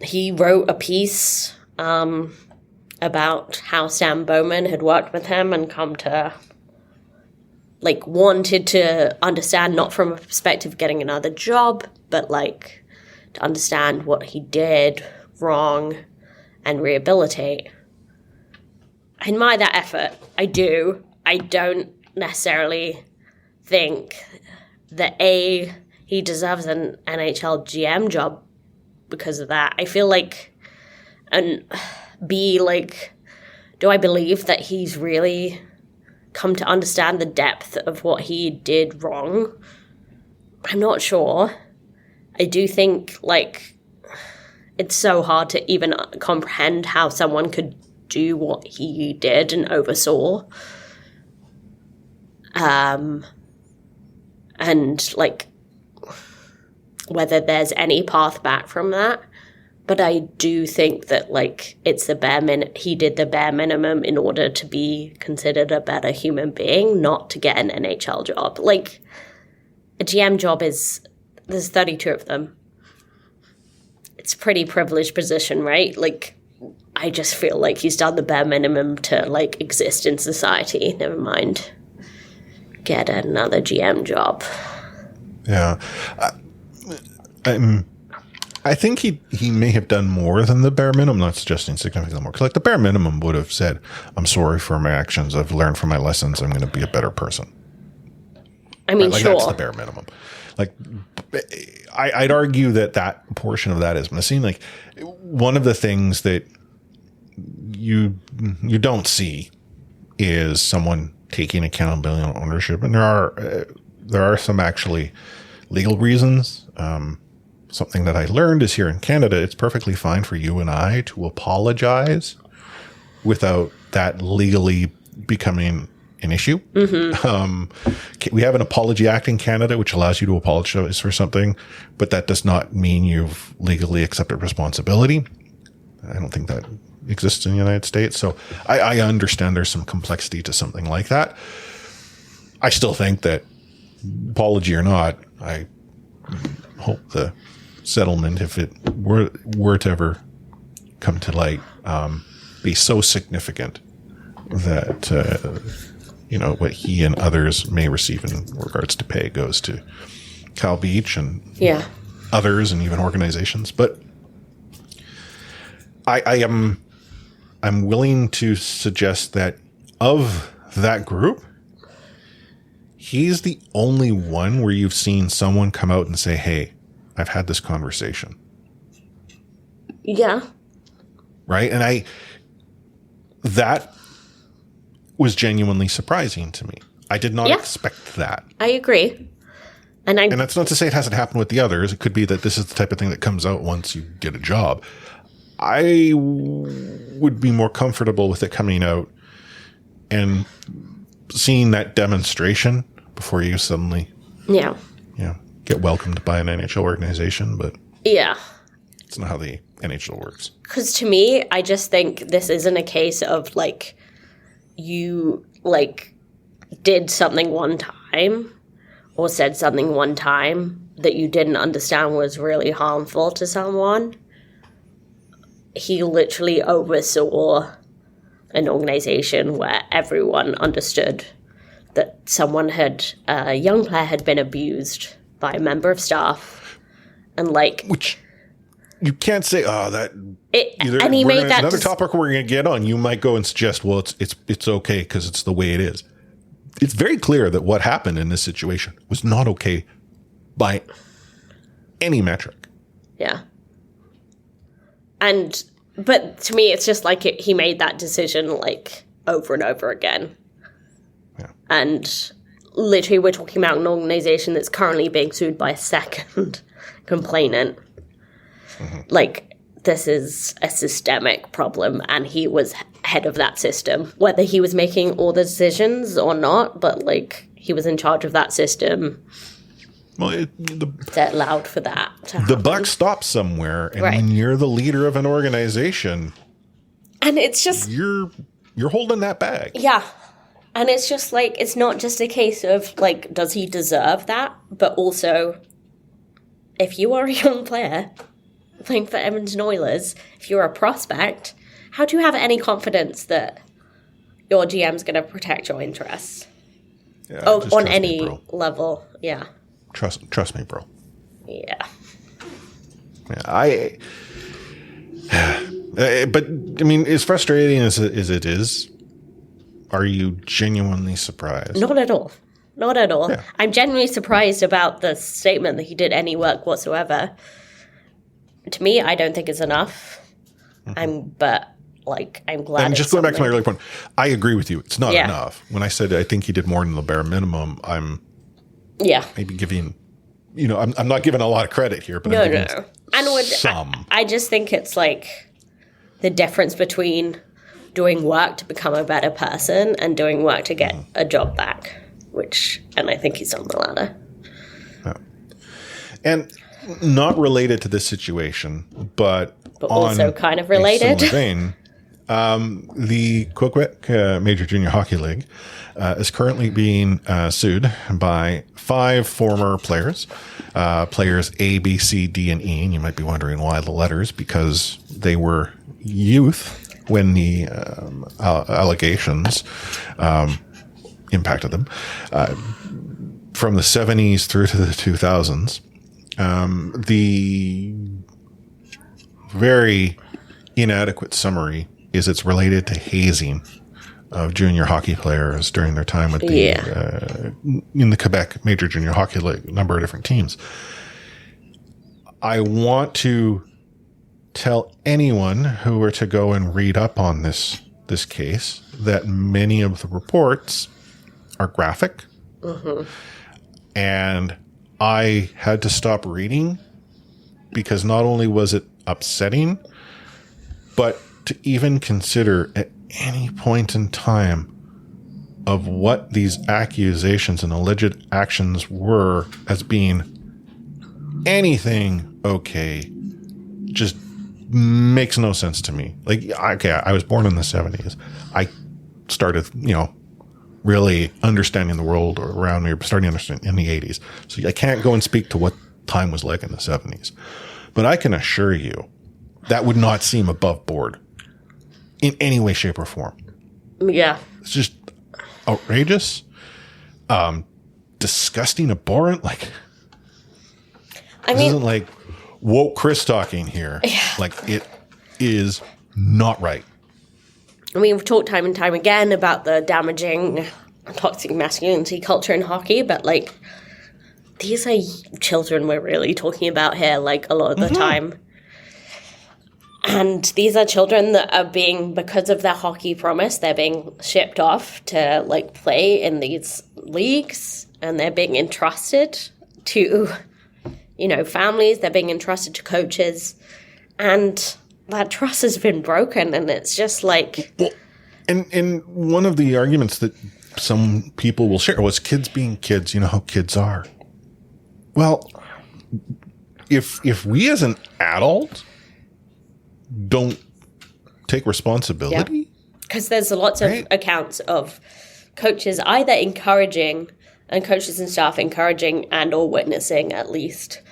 He wrote a piece about how Stan Bowman had worked with him and come to, like, wanted to understand, not from a perspective of getting another job, but, like, to understand what he did wrong and rehabilitate. I admire that effort. I do. I don't necessarily think that he deserves an NHL GM job because of that. I feel like, and B, like, do I believe that he's really come to understand the depth of what he did wrong? I'm not sure. I do think, like, it's so hard to even comprehend how someone could do what he did and oversaw. And, like, whether there's any path back from that. But I do think that, like, it's the he did the bare minimum in order to be considered a better human being, not to get an NHL job. Like, a GM job there's 32 of them. It's a pretty privileged position, right? Like, I just feel like he's done the bare minimum to, like, exist in society. Never mind get another GM job. Yeah. I think he may have done more than the bare minimum. I'm not suggesting significantly more. Because, like, the bare minimum would have said, I'm sorry for my actions. I've learned from my lessons. I'm going to be a better person. I mean, right? Like, sure. That's the bare minimum. Like, I'd argue that portion of that is missing. Like, one of the things that you don't see is someone taking accountability and ownership. And there are some actually legal reasons. Something that I learned is here in Canada, it's perfectly fine for you and I to apologize without that legally becoming an issue. Mm-hmm. We have an Apology Act in Canada, which allows you to apologize for something, but that does not mean you've legally accepted responsibility. I don't think that exists in the United States. So I understand there's some complexity to something like that. I still think that, apology or not, I hope the settlement, if it were to ever come to light, be so significant that what he and others may receive in regards to pay goes to Cal Beach and others and even organizations. But I'm willing to suggest that of that group, he's the only one where you've seen someone come out and say, hey, I've had this conversation. Yeah. Right? And that was genuinely surprising to me. I did not expect that. I agree. And that's not to say it hasn't happened with the others. It could be that this is the type of thing that comes out once you get a job. I would be more comfortable with it coming out and seeing that demonstration before you suddenly get welcomed by an NHL organization. But it's not how the NHL works. Because to me, I just think this isn't a case of, like, you, like, did something one time or said something one time that you didn't understand was really harmful to someone. He literally oversaw an organization where everyone understood that a young player had been abused by a member of staff. And, like... Which you can't say, and he made that... Another topic we're going to get on, you might go and suggest, well, it's okay because it's the way it is. It's very clear that what happened in this situation was not okay by any metric. Yeah. But to me, it's just like he made that decision, like, over and over again. Yeah. And literally, we're talking about an organization that's currently being sued by a second complainant. Mm-hmm. Like, this is a systemic problem, and he was head of that system. Whether he was making all the decisions or not, but, like, he was in charge of that system. Well, that allowed for that to happen. The buck stops somewhere, and when you're the leader of an organization, and it's just you're holding that bag. Yeah, and it's just like it's not just a case of like, does he deserve that? But also, if you are a young player playing for Edmonton Oilers, if you're a prospect, how do you have any confidence that your GM's going to protect your interests on any level? Yeah. Trust me, bro. Yeah. But I mean, as frustrating as it is, are you genuinely surprised? Not at all. Not at all. Yeah. I'm genuinely surprised about the statement that he did any work whatsoever. To me, I don't think it's enough. Mm-hmm. I'm glad. And just going back to my earlier point, I agree with you. It's not enough. When I said I think he did more than the bare minimum, I'm maybe giving, I'm not giving a lot of credit here, but I'm giving some. I just think it's like the difference between doing work to become a better person and doing work to get a job back, and I think he's on the latter. Yeah. And not related to this situation, but also kind of related. Vein, the Quebec Major Junior Hockey League is currently being sued by 5 former players, players A, B, C, D, and E. And you might be wondering why the letters, because they were youth when the allegations impacted them from the 70s through to the 2000s. The very inadequate summary is it's related to hazing of junior hockey players during their time with in the Quebec Major Junior Hockey League, a number of different teams. I want to tell anyone who were to go and read up on this case that many of the reports are graphic. Mm-hmm. And I had to stop reading because not only was it upsetting, but to even consider at any point in time of what these accusations and alleged actions were as being anything okay just makes no sense to me. Like, okay, I was born in the 70s. I started, really understanding the world around me, starting to understand in the 80s. So I can't go and speak to what time was like in the 70s. But I can assure you that would not seem above board in any way, shape, or form. Yeah. It's just outrageous, disgusting, abhorrent. Like, This isn't like woke Chris talking here. Yeah. Like, it is not right. I mean, we've talked time and time again about the damaging toxic masculinity culture in hockey, but, like, these are children we're really talking about here, like, a lot of the time. And these are children that are being, because of their hockey promise, they're being shipped off to, like, play in these leagues, and they're being entrusted to, you know, families, they're being entrusted to coaches, and that trust has been broken, and it's just like... Well, and one of the arguments that some people will share was kids being kids. You know how kids are. Well, if we as an adult don't take responsibility... Because there's lots of accounts of coaches either encouraging, and coaches and staff encouraging and or witnessing at least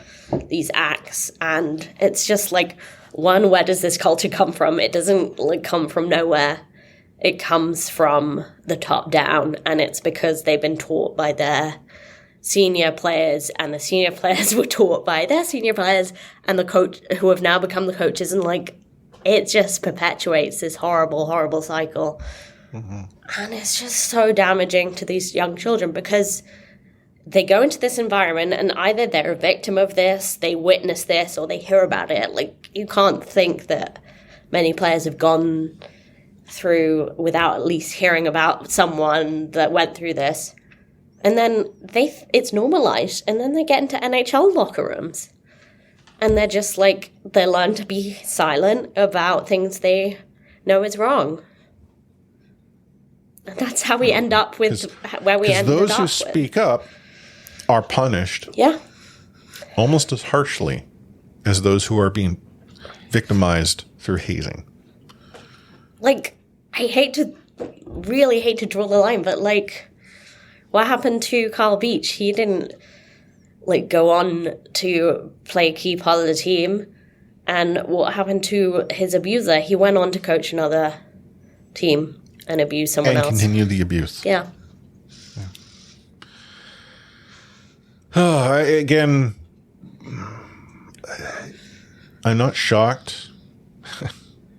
these acts. And it's just like, one, where does this culture come from? It doesn't like come from nowhere. It comes from the top down, and it's because they've been taught by their senior players, and the senior players were taught by their senior players, and the coach who have now become the coaches, and like, it just perpetuates this horrible, horrible cycle. And it's just so damaging to these young children because they go into this environment and either they're a victim of this, they witness this, or they hear about it. Like, you can't think that many players have gone through without at least hearing about someone that went through this. And then it's normalized, and then they get into NHL locker rooms. And they're just like, they learn to be silent about things they know is wrong. And that's how we end up with where we ended up with. Those who speak up are punished. Yeah. Almost as harshly as those who are being victimized through hazing. Like, I really hate to draw the line, but like, what happened to Carl Beach? He didn't like go on to play a key part of the team. And what happened to his abuser? He went on to coach another team and abuse someone else. And continue the abuse. Yeah. Again, I'm not shocked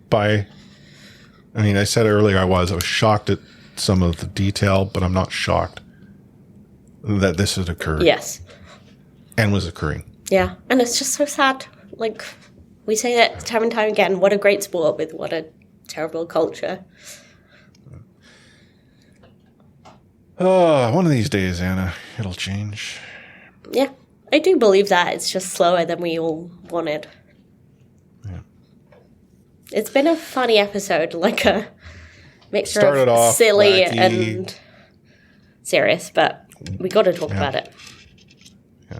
by... I mean, I said earlier I was shocked at some of the detail, but I'm not shocked that this had occurred. Yes. And was occurring. Yeah. And it's just so sad. Like, we say that time and time again, what a great sport with what a terrible culture. Oh, one of these days, Anna, it'll change. Yeah. I do believe that. It's just slower than we all wanted. Yeah. It's been a funny episode, like a mixture Started of off silly wacky and serious, but we got to talk about it. Yeah.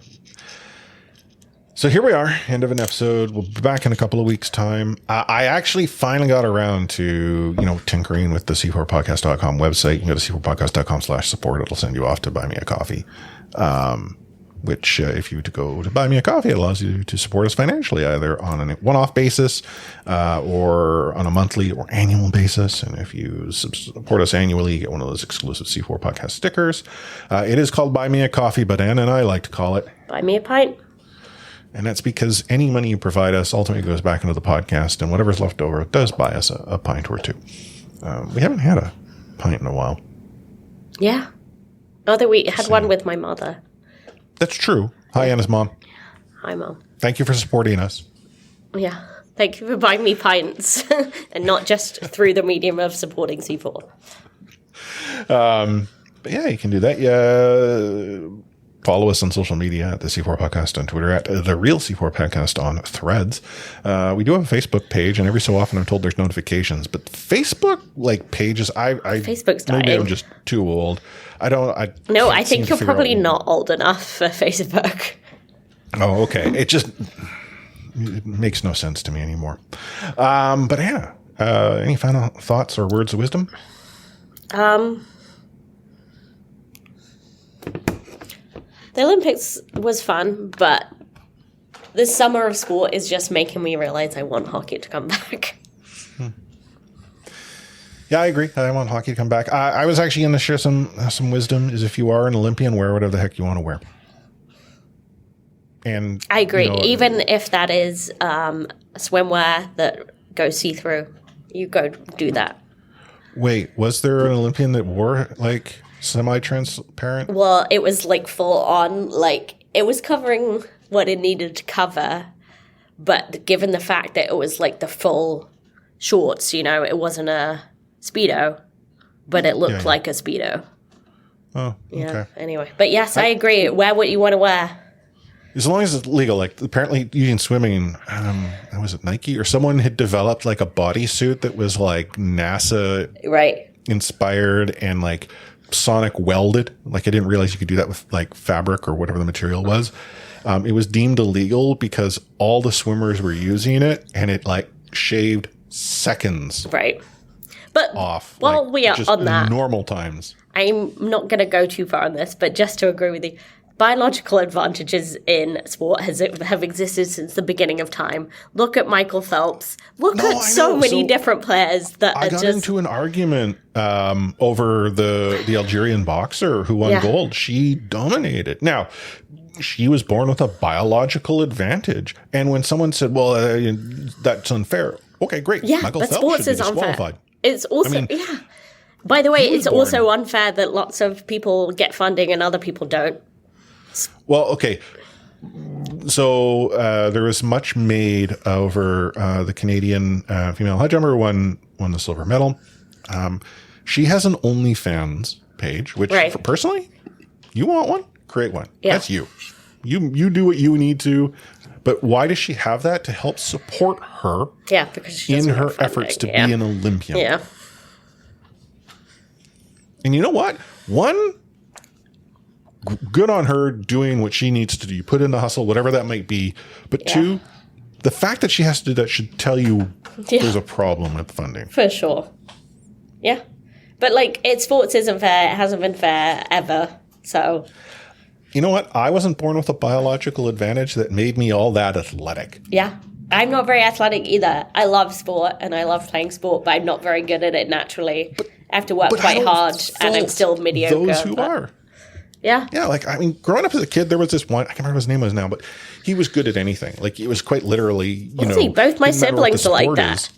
So here we are, end of an episode. We'll be back in a couple of weeks' time. I actually finally got around to, tinkering with the c4podcast.com website. You can go to c4podcast.com/support. It'll send you off to buy me a coffee. Which if you go to buy me a coffee, it allows you to support us financially, either on a one-off basis or on a monthly or annual basis. And if you support us annually, you get one of those exclusive C4 podcast stickers. It is called Buy Me a Coffee, but Anna and I like to call it Buy Me a Pint. And that's because any money you provide us ultimately goes back into the podcast, and whatever's left over does buy us a pint or two. We haven't had a pint in a while. Yeah. Although we had one with my mother. That's true. Hi, Anna's mom. Hi, Mom. Thank you for supporting us. Yeah. Thank you for buying me pints and not just through the medium of supporting C4. But yeah, you can do that. Yeah. Follow us on social media at the C4 Podcast on Twitter, at the Real C4 Podcast on Threads. We do have a Facebook page, and every so often I'm told there's notifications. But Facebook pages, Facebook's dying. Maybe I'm just too old. I think you're probably not old enough for Facebook. Oh, okay. It makes no sense to me anymore. But Anna, any final thoughts or words of wisdom? The Olympics was fun, but this summer of sport is just making me realize I want hockey to come back. Yeah, I agree. I want hockey to come back. I was actually going to share some wisdom, is if you are an Olympian, wear whatever the heck you want to wear. And I agree. you know, Even if that is swimwear that goes see-through, you go do that. wait, was there an Olympian that wore like semi-transparent? Well, it was like full on, like it was covering what it needed to cover, but given the fact that it was like the full shorts, you know, it wasn't a Speedo, but it looked like a Speedo. Oh, Yeah. okay. Anyway, but yes, I agree. Wear what you want to wear. As long as it's legal, like apparently using swimming, was it Nike or someone had developed like a bodysuit that was like NASA inspired and like sonic welded. Like I didn't realize you could do that with like fabric or whatever the material was. It was deemed illegal because all the swimmers were using it and it like shaved seconds But off. while like, we are just on that, normal times. I'm not going to go too far on this, but just to agree with you, biological advantages in sport have existed since the beginning of time. Look at Michael Phelps. Look at so many different players that I got into an argument over the Algerian boxer who won gold. She dominated. Now, she was born with a biological advantage. And when someone said, well, that's unfair. Okay, great. Yeah, Michael but Phelps sports should be is unfair. disqualified. It's also, By the way, it's also unfair that lots of people get funding and other people don't. Well, okay. So there was much made over the Canadian female high jumper won the silver medal. She has an OnlyFans page, which personally, you want one? Create one. Yeah. That's you. You do what you need to. But why does she have that? To help support her because she in her efforts to be an Olympian. Yeah. And you know what? One, good on her doing what she needs to do. You put in the hustle, whatever that might be. But two, the fact that she has to do that should tell you there's a problem with funding. For sure. Yeah. But, like, sports isn't fair. It hasn't been fair ever. So. You know what? I wasn't born with a biological advantage that made me all that athletic. Yeah. I'm not very athletic either. I love sport and I love playing sport, but I'm not very good at it naturally. I have to work quite hard and I'm still mediocre. Those who are. Yeah. Yeah, like, I mean, growing up as a kid, there was this one, I can't remember what his name was now, but he was good at anything. Like, it was quite literally, you know. Both my siblings are like that.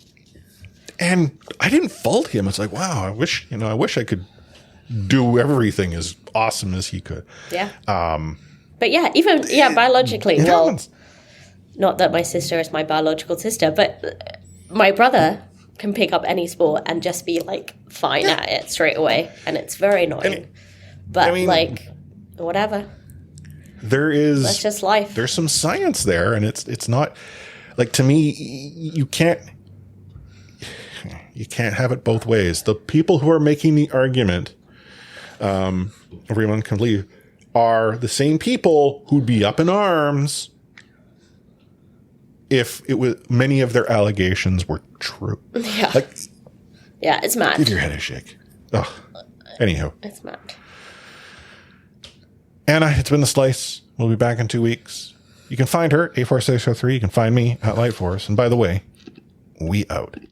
And I didn't fault him. It's like, wow, I wish I could do everything as awesome as he could. Yeah. But yeah, even, biologically, not that my sister is my biological sister, but my brother can pick up any sport and just be, like, fine at it straight away. And it's very annoying. But, like, whatever. That's just life. There's some science there, and it's not, like, to me, you can't have it both ways. The people who are making the argument, everyone can believe, are the same people who'd be up in arms if it was many of their allegations were true. Yeah. Like, yeah, it's mad. give your head a shake. Ugh. Anywho. It's mad. Anna, it's been The Slice. We'll be back in 2 weeks. You can find her, A4603. You can find me at Lightforce. And by the way, we out.